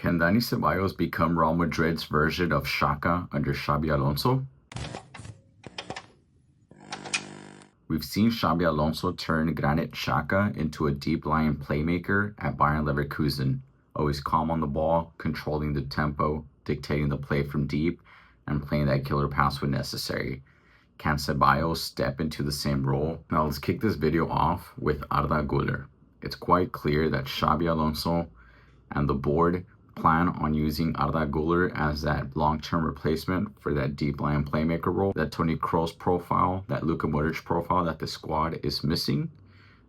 Can Dani Ceballos become Real Madrid's version of Xhaka under Xabi Alonso? We've seen Xabi Alonso turn Granit Xhaka into a deep-lying playmaker at Bayern Leverkusen, always calm on the ball, controlling the tempo, dictating the play from deep, and playing that killer pass when necessary. Can Ceballos step into the same role? Now let's kick this video off with Arda Güler. It's quite clear that Xabi Alonso and the board plan on using Arda Güler as that long-term replacement for that deep-lying playmaker role, that Toni Kroos profile, that Luka Modric profile that the squad is missing.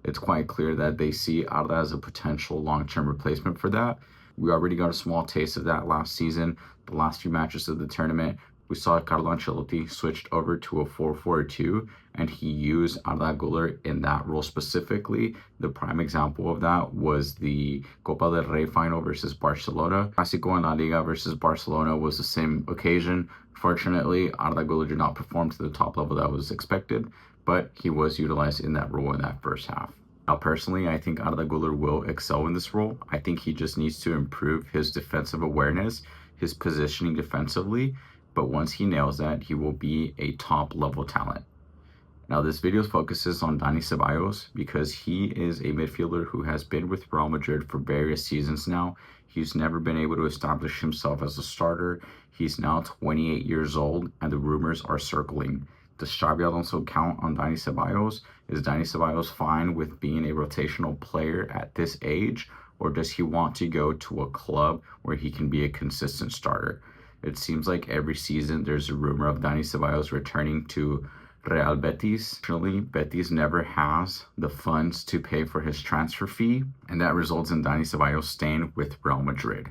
It's quite clear that they see Arda as a potential long-term replacement for that. We already got a small taste of that last season. The last few matches of the tournament, we saw Carlo Ancelotti switched over to a 4-4-2, and he used Arda Güler in that role specifically. The prime example of that was the Copa del Rey final versus Barcelona. Clásico en La Liga versus Barcelona was the same occasion. Fortunately, Arda Güler did not perform to the top level that was expected, but he was utilized in that role in that first half. Now, personally, I think Arda Güler will excel in this role. I think he just needs to improve his defensive awareness, his positioning defensively, but once he nails that, he will be a top-level talent. Now, this video focuses on Dani Ceballos because he is a midfielder who has been with Real Madrid for various seasons now. He's never been able to establish himself as a starter. He's now 28 years old, and the rumors are circling. Does Xabi Alonso count on Dani Ceballos? Is Dani Ceballos fine with being a rotational player at this age, or does he want to go to a club where he can be a consistent starter? It seems like every season there's a rumor of Dani Ceballos returning to Real Betis. Actually, Betis never has the funds to pay for his transfer fee, and that results in Dani Ceballos staying with Real Madrid.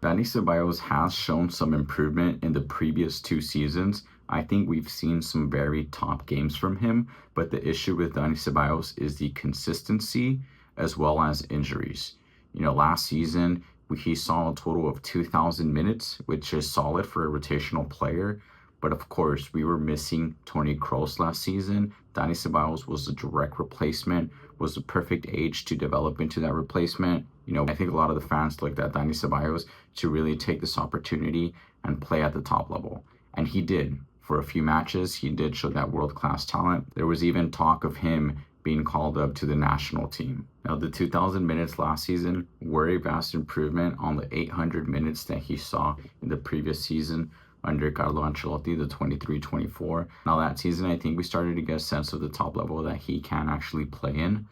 Dani Ceballos has shown some improvement in the previous 2 seasons. I think we've seen some very top games from him, but the issue with Dani Ceballos is the consistency as well as injuries. Last season, he saw a total of 2,000 minutes, which is solid for a rotational player. But of course, we were missing Toni Kroos last season. Dani Ceballos was a direct replacement, was the perfect age to develop into that replacement. I think a lot of the fans looked at Dani Ceballos to really take this opportunity and play at the top level. And he did. For a few matches, he did show that world-class talent. There was even talk of him being called up to the national team. Now, the 2,000 minutes last season were a vast improvement on the 800 minutes that he saw in the previous season under Carlo Ancelotti, the 23-24. Now, that season, I think we started to get a sense of the top level that he can actually play in.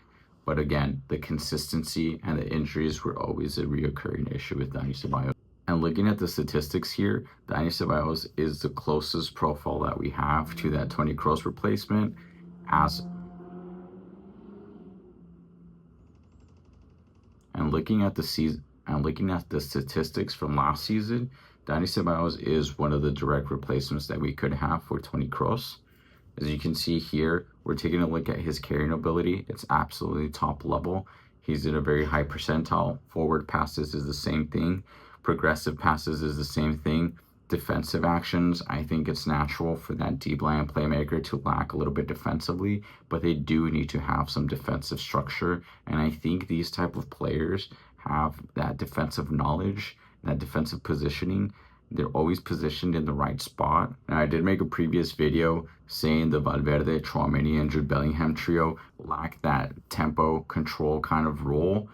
But again, the consistency and the injuries were always a reoccurring issue with Dani Ceballos. And looking at the statistics here, Dani Ceballos is the closest profile that we have to that Toni Kroos replacement. Looking at the statistics from last season, Dani Ceballos is one of the direct replacements that we could have for Toni Kroos. As you can see here, we're taking a look at his carrying ability. It's absolutely top level. He's in a very high percentile. Forward passes is the same thing. Progressive passes is the same thing. Defensive actions, I think it's natural for that deep-lying playmaker to lack a little bit defensively, but they do need to have some defensive structure, and I think these type of players have that defensive knowledge, that defensive positioning. They're always positioned in the right spot. Now, I did make a previous video saying the Valverde, Tchouaméni, and Jude Bellingham trio lack that tempo control kind of role,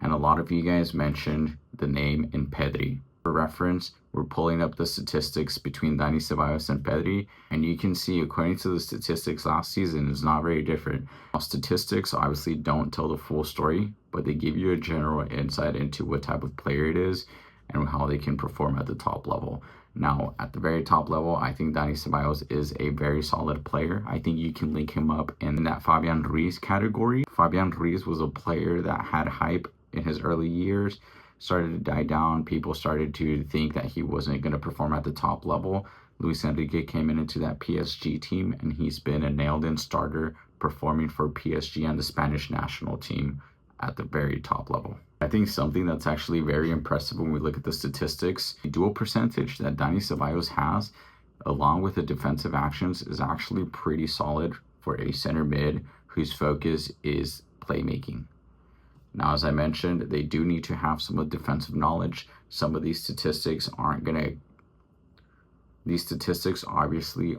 and a lot of you guys mentioned the name in Pedri. For reference, we're pulling up the statistics between Dani Ceballos and Pedri, and you can see, according to the statistics last season, it's not very different. Now, statistics obviously don't tell the full story, but they give you a general insight into what type of player it is and how they can perform at the top level. Now, at the very top level, I think Dani Ceballos is a very solid player. I think you can link him up in that Fabian Ruiz category. Fabian Ruiz was a player that had hype in his early years, started to die down. People started to think that he wasn't going to perform at the top level. Luis Enrique came into that PSG team, and he's been a nailed-in starter, performing for PSG and the Spanish national team at the very top level. I think something that's actually very impressive when we look at the statistics, the dual percentage that Dani Ceballos has, along with the defensive actions, is actually pretty solid for a center mid whose focus is playmaking. Now, as I mentioned, they do need to have some of the defensive knowledge. Some of these statistics obviously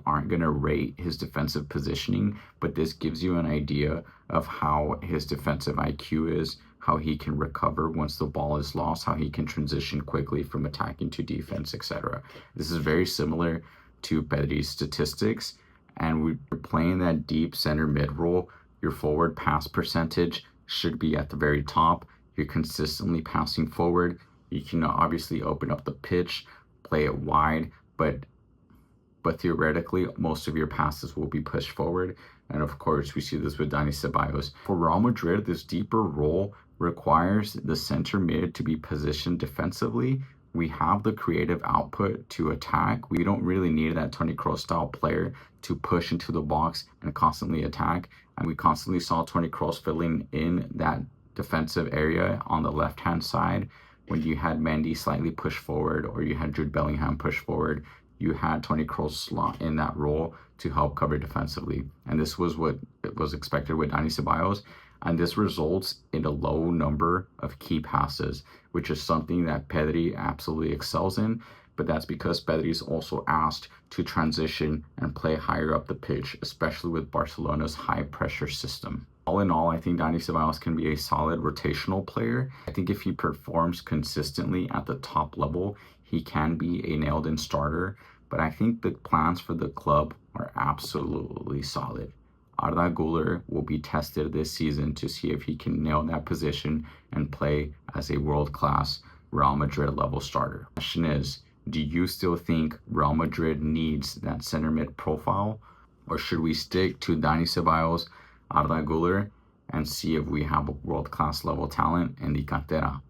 aren't going to rate his defensive positioning, but this gives you an idea of how his defensive IQ is, how he can recover once the ball is lost, how he can transition quickly from attacking to defense, etc. This is very similar to Pedri's statistics, and we're playing that deep center mid role. Your forward pass percentage should be at the very top. You're consistently passing forward. You can obviously open up the pitch, play it wide, but theoretically, most of your passes will be pushed forward. And of course, we see this with Dani Ceballos. For Real Madrid, this deeper role requires the center mid to be positioned defensively. We have the creative output to attack. We don't really need that Toni Kroos style player to push into the box and constantly attack. And we constantly saw Toni Kroos filling in that defensive area on the left-hand side. When you had Mendy slightly push forward or you had Jude Bellingham push forward, you had Toni Kroos slot in that role to help cover defensively. And this was what was expected with Dani Ceballos. And this results in a low number of key passes, which is something that Pedri absolutely excels in. But that's because Pedri is also asked to transition and play higher up the pitch, especially with Barcelona's high pressure system. All in all, I think Dani Ceballos can be a solid rotational player. I think if he performs consistently at the top level, he can be a nailed-in starter. But I think the plans for the club are absolutely solid. Arda Güler will be tested this season to see if he can nail that position and play as a world-class Real Madrid level starter. The question is, do you still think Real Madrid needs that center mid profile? Or should we stick to Dani Ceballos, Arda Güler, and see if we have a world-class level talent in the cantera?